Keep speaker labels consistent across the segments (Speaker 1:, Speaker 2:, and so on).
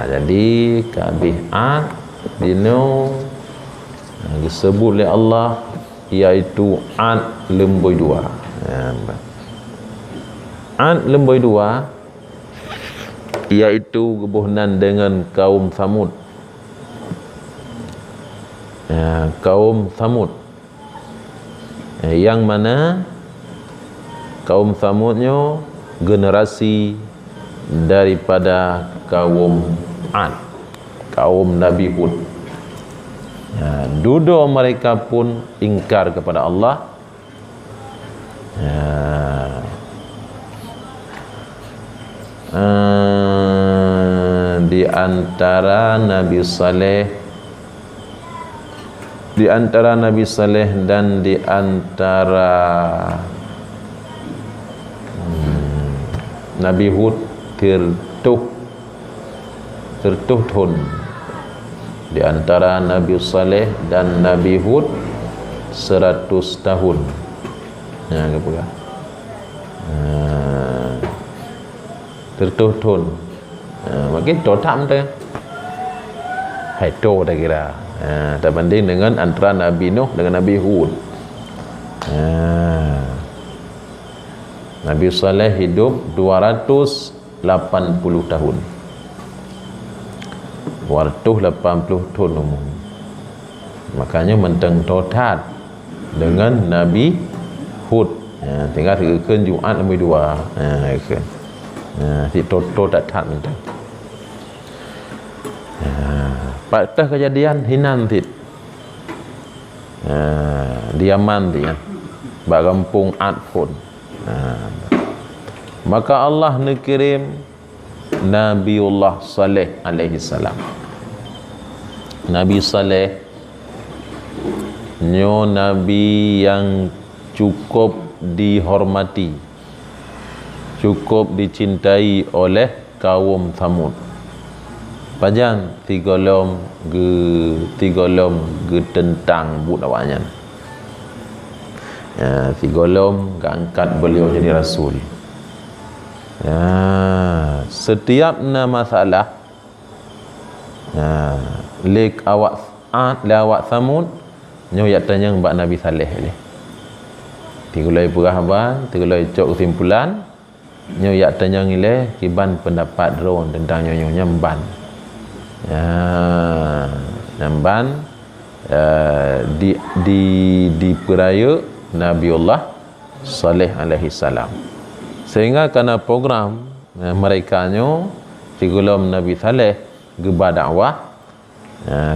Speaker 1: Jadi kabih Ad dino disebut oleh Allah iaitu Ad lemboi dua. Ad lemboi dua iaitu kebuhnan dengan kaum Thamud. Kaum Thamud yang mana kaum Thamudnya generasi daripada kaum Ad, kaum Nabi Hud. Dua mereka pun ingkar kepada Allah. Di antara Nabi Saleh, di antara Nabi Saleh dan di antara Nabi Hud tertuh di antara Nabi Saleh dan Nabi Hud 100 tahun. Tertuh makin totam tu hai to dah kira. Terbanding dengan antara Nabi Nuh dengan Nabi Hud. Nabi Saleh hidup 280 tahun. 280 tahun umur. Makanya menteng totat dengan Nabi Hud. Tinggal terkekan Jumaat nombor 2. Si toto tak tat menteng. Patah kejadian hinan tit. Diaman dia. Bagampung Ad pun. Maka Allah nekirim Nabiullah Saleh alaihi salam. Nabi Saleh nyo nabi yang cukup dihormati, cukup dicintai oleh kaum Thamud. Pajan tigolom ge tentang but awaknya. Tigolom angkat beliau jadi rasul. Setiap masalah lek awak Ad le awak Thamud nyo yak tanya mbak Nabi Saleh ni. Tigolai perhaban, tigolai cok kesimpulan nyo yak tanya ngile kiban pendapat ron tentang nyo nyamban. Nyamban di peraya Nabiullah Saleh alaihi salam. Sehingga kerana program mereka nyo tigolom Nabi Saleh geba dakwah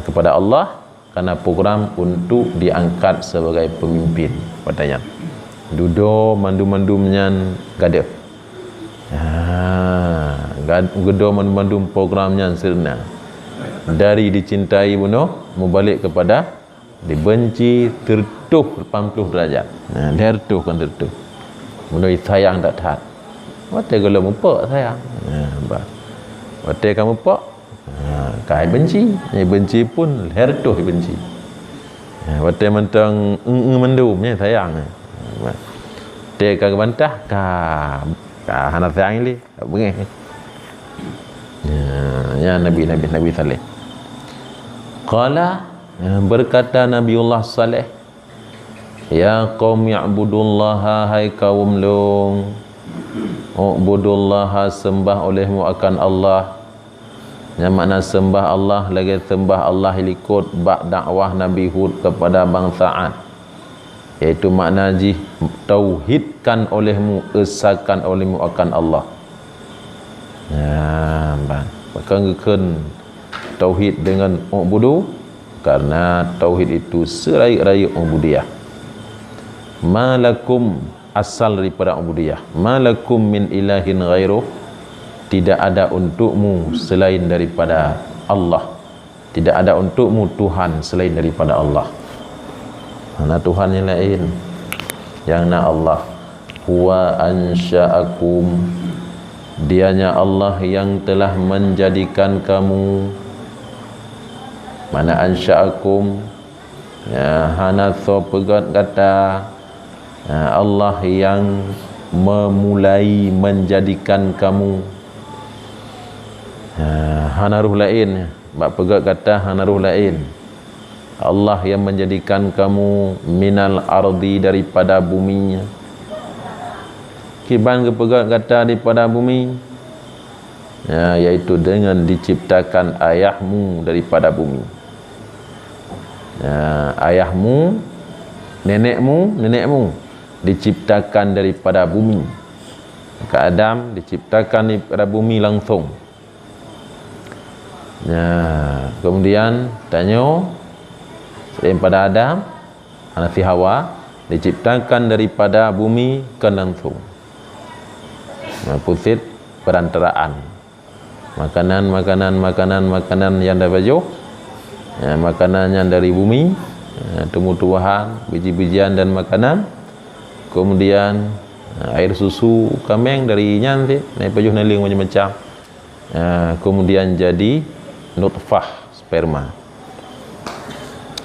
Speaker 1: kepada Allah, kerana program untuk diangkat sebagai pemimpin katanya. Dudo mandum-mandumnya gadah. Gedo mandum-mandum programnya sirna. Dari dicintai bunuh membalik kepada dibenci, tertuh 80 derajat. Tertuh kan tertuh. Mulai sayang tak tahan. Wate kalau mupok sayang. Wate kamu pok. Kai benci. Benci pun hertuh benci. Wate mentang mendumnya sayang. Wate ka bantah ka hana sayang ni. Bengih. Ya Nabi Saleh. Qala berkata Nabiullah Saleh, ya qaum ya'budullaha, hai kaum long, ubudullaha, sembah olehmu akan Allah. Yang makna sembah Allah lagi sembah Allah ikut bak dakwah Nabi Hud kepada bangsa Ad, iaitu makna tauhidkan olehmu, esakan olehmu akan Allah. Bahkan tauhid dengan ubudu, karena tauhid itu serai-rai ubudiyah. Malakum, asal daripada ubudiyah. Malakum min ilahin ghairuh, tidak ada untukmu selain daripada Allah. Tidak ada untukmu Tuhan selain daripada Allah. Mana Tuhan yang lain? Yang na Allah. Huwa ansha'akum, dianya Allah yang telah menjadikan kamu. Mana ansha'akum, ya hana so pegat kata Allah yang memulai menjadikan kamu. Hanaruh lain, bab pegat kata hanaruh lain. Allah yang menjadikan kamu minal ardi, daripada buminya. Kiban ke pegat kata daripada bumi, iaitu dengan diciptakan ayahmu daripada bumi. Ayahmu, nenekmu diciptakan daripada bumi. Maka Adam diciptakan daripada bumi langsung. Kemudian tanya daripada Adam, Hanafi Hawa diciptakan daripada bumi ke langsung. Pusit perantaraan. Makanan yang dapat jauh, makanan yang dari bumi, tumbuh-tumbuhan, biji-bijian dan makanan. Kemudian air susu kambing dari nyantik, naik pajuh naling macam-macam. Kemudian jadi nutfah, sperma.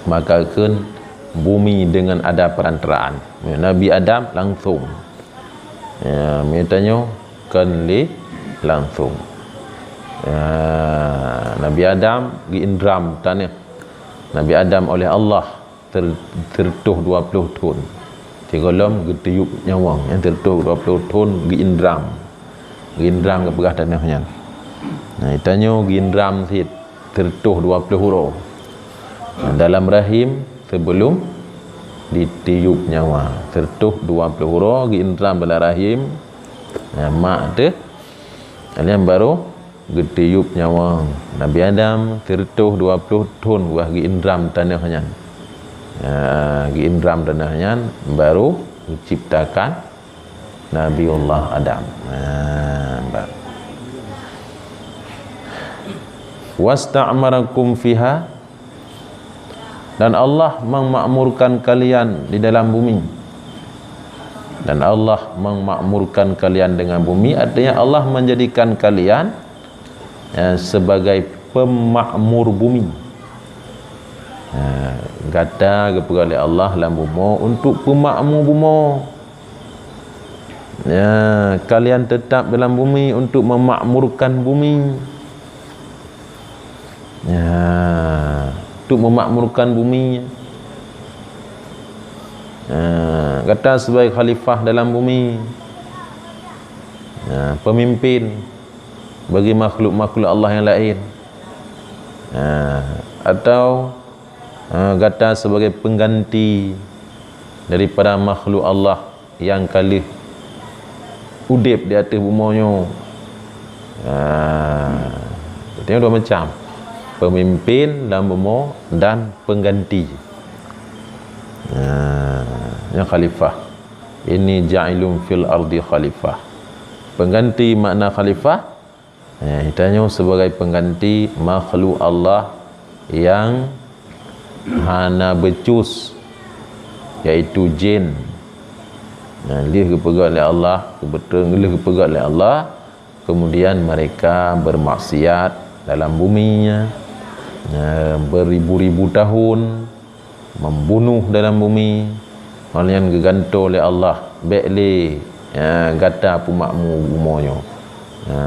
Speaker 1: Maka kan bumi dengan ada perantaraan. Nabi Adam langsung. Tanya kan langsung. Nabi Adam di indram tanah. Nabi Adam oleh Allah tertuh 20 tahun. Tigolom getiup nyawang yang tertuh 20 tahun di indram. Di indram ke pegah tanahnya. Tanya di indram sit tertuh 20 huruf. Dalam rahim sebelum ditiup nyawa tertuh 20 huruf di indram dalam rahim. Mak tu yang baru getiup nyawa. Nabi Adam tertuh 20 tahun buah gi indram tanahnya. Gi indram tanahnya baru diciptakan Nabiullah Adam. Wasta'marakum fiha, dan Allah memakmurkan kalian di dalam bumi. Dan Allah memakmurkan kalian dengan bumi, artinya Allah menjadikan kalian sebagai pemakmur bumi. Kata kepada Allah dalam bumi untuk pemakmur bumi. Kalian tetap dalam bumi untuk memakmurkan bumi. Untuk memakmurkan bumi. Kata sebagai khalifah dalam bumi, pemimpin bagi makhluk-makhluk Allah yang lain, atau kata sebagai pengganti daripada makhluk Allah yang kali udip di atas bumanya. Tengok dua macam, pemimpin dalam bumi dan pengganti. Yang khalifah ini ja'ilun fil ardi khalifah. Pengganti makna khalifah, ditanya sebagai pengganti makhluk Allah yang hana becus, iaitu jin. Lih kepegat oleh Allah, kebetul lih kepegat oleh Allah, kemudian mereka bermaksiat dalam buminya beribu-ribu tahun, membunuh dalam bumi. Malian geganto oleh Allah bekle gata pumakmu umonyo.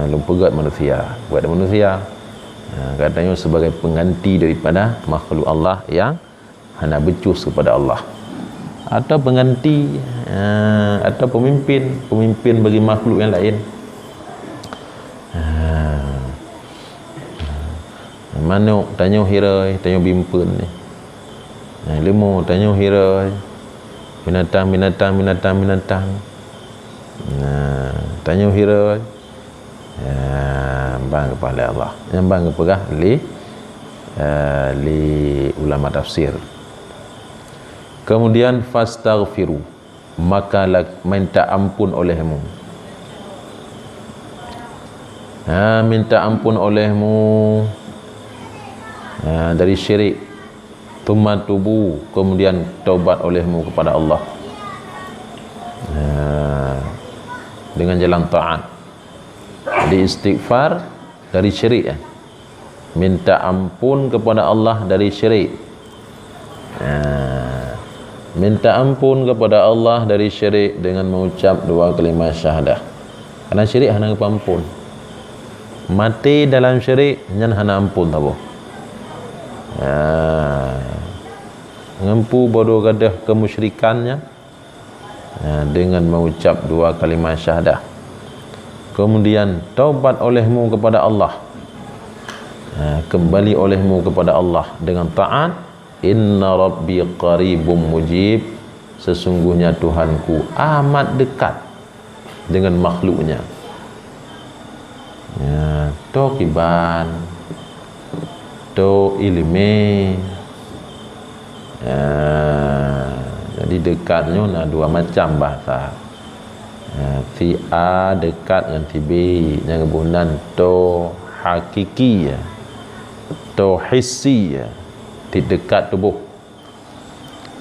Speaker 1: Lupagat manusia, buat manusia. Katanya sebagai pengganti daripada makhluk Allah yang hana becus kepada Allah, atau pengganti atau pemimpin bagi makhluk yang lain. Manuk tanya hirai, tanya bimpun ni. Lemur tanya hirai, binatang. Tanya hirai, bang kepada Allah. Yang bang kepada li ulama tafsir. Kemudian fastaghfiru, maka minta ampun olehmu. Minta ampun olehmu dari syirik. Tumma tubu, kemudian taubat olehmu kepada Allah dengan jalan taat. Jadi istighfar dari syirik, minta ampun kepada Allah dari syirik. minta ampun kepada Allah dari syirik dengan mengucap 2 kalimah syahadah. Karena syirik hana ampun. Mati dalam syirik nyan hana ampun tabo. Ngempu bodoh gadah kemusyrikannya dengan mengucap 2 kalimah syahadah. Kemudian taubat olehmu kepada Allah, kembali olehmu kepada Allah dengan taat. Inna rabbi qaribum mujib, sesungguhnya Tuhanku amat dekat dengan makhluknya. To kiban, to ilmi. Jadi dekatnya ada 2 macam bahasa. Si A dekat dengan si B, yang kebunan to hakiki, to hissi, di dekat tubuh.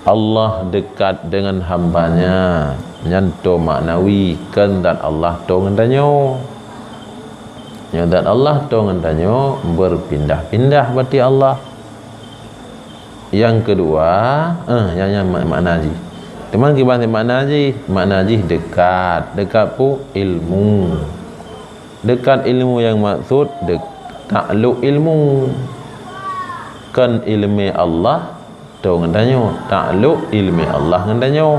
Speaker 1: Allah dekat dengan hambanya, nyanto maknawi, kan dan Allah to ngendanyo. Ya dan Allah to ngendanyo berpindah-pindah berarti Allah. Yang kedua, yang makna haji. Teman kita bahas makna haji dekat. Dekat pu ilmu. Dekat ilmu yang maksud takluk ilmu. Kan ilmi Allah tu ngendanyo, takluk ilmi Allah ngendanyo.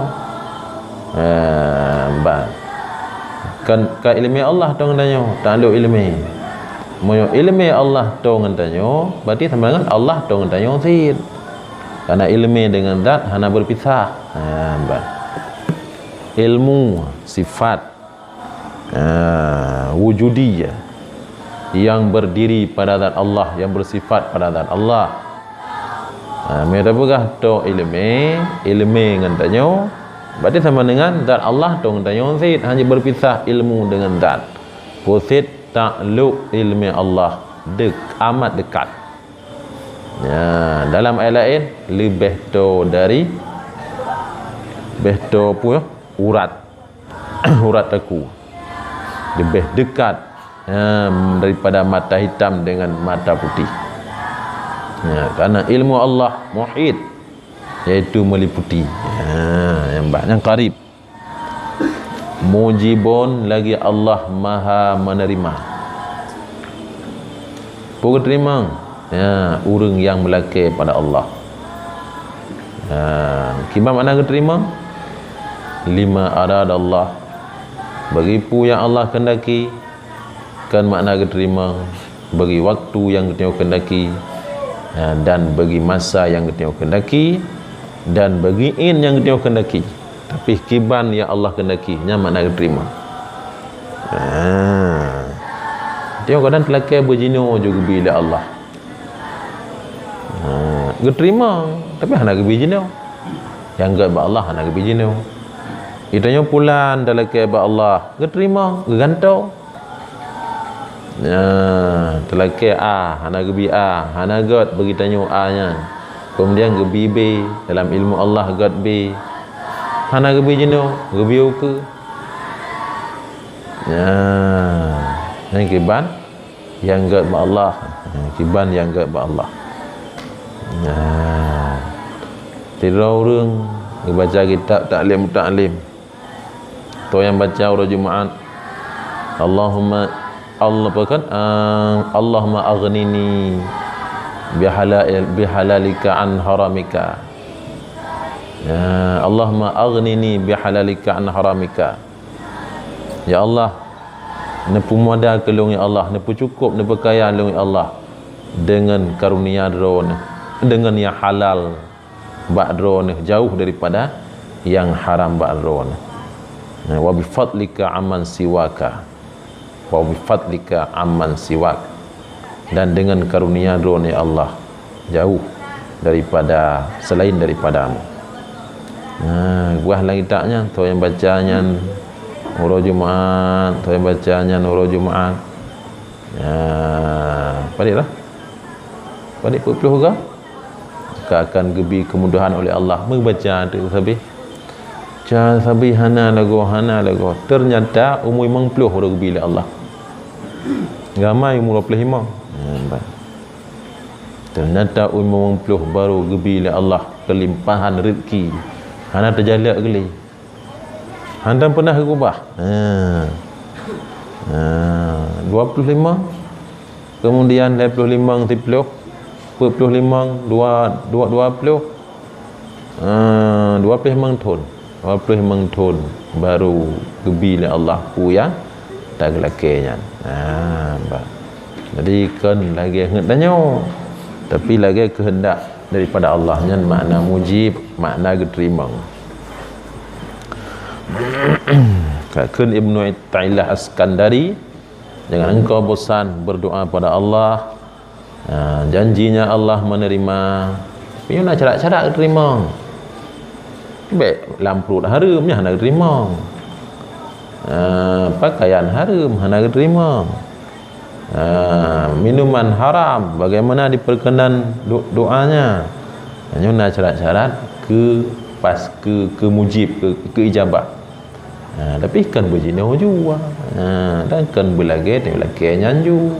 Speaker 1: Kan ilmi Allah tu ngendanyo, takluk ilmi. Moyo ilmi Allah tu ngendanyo, berarti sama dengan Allah tu ngendanyo zid. Karena ilmi dengan zat hana berpisah. Ilmu sifat wujudiyah yang berdiri pada zat Allah, yang bersifat pada zat Allah. Mereka begah to ilmi ngendanyo, berarti sama dengan zat Allah to ngendanyo zid, hanya berpisah ilmu dengan zat. Posit takluk ilmi Allah amat dekat. Dalam ayat lain lebih to dari urat urat teku, lebih dekat daripada mata hitam dengan mata putih. Karena ilmu Allah muhit, iaitu meliputi, yang qarib. Mujibun, lagi Allah maha menerima. Pukul terima urang yang melaki pada Allah. Kibah makna keterima? 5 aradallah, bagi pu yang Allah kendaki. Kan makna keterima bagi waktu yang kita kendaki, dan bagi masa yang kita kendaki, dan bagi in yang kita kendaki. Tapi kiban yang Allah kendaki nya makna keterima. Dia kadang telaki berjino juga bila Allah. Keterima tapi hana kebijino. Yang enggak ba Allah hana kebijino. Itanya pulan dalam ke ba Allah, keterima, gegantau. Telaki A, hana gebi A, hana God bagi tanyo A nya. Kemudian gebi B, dalam ilmu Allah God B. Hana gebi jeno, gebi ke. Yang kiban yang God ba Allah, kiban yang God ba Allah. Tidak orang baca kitab taklim. Tu yang baca urut Jumaat. Allahumma aghnini bihalalika an haramika. Allahumma aghnini bihalalika an haramika. Ya Allah, nepu modal kelung ya Allah, nepu cukup, nepu kaya kelung ya Allah, dengan karunia drone, dengan yang halal ba'dron, jauh daripada yang haram ba'dron. Wa bi fadlika amman siwaka, wa bi fadlika amman siwak, dan dengan karunia drone ya Allah, jauh daripada selain daripadamu. Buah lagi taknya tu yang bacanya urut Jumaat, tu yang bacanya urut Jumaat. Padiklah, padik puluh ke? Akan gebi kemudahan oleh Allah membaca tu sabih. Ca sabih hana lagu. Ternyata umur 50 dah gebi oleh Allah. Ramai umur 25. Ternyata umur 50 baru gebi oleh Allah kelimpahan rezeki, hana terjalak geli hana pernah rubah 25 kemudian 25 30 25 20 tahun baru bila Allah ku yang tak lakinya jadi kan lagi hendaknya tapi lagi kehendak daripada Allah nya makna mujib makna diterima Kakun Ibnu Ta'ilah Askandari, jangan engkau bosan berdoa pada Allah. Janjinya Allah menerima. Tapi nak cara-cara terima. Baik lampu haramnya nak terima. Pakaian haram nak terima. Minuman haram bagaimana diperkenan doanya. Hanya nak syarat-syarat ke mujib ke ijabah. Tapi kan berjina juga. Dan kan berlagak dia belakang nyanju.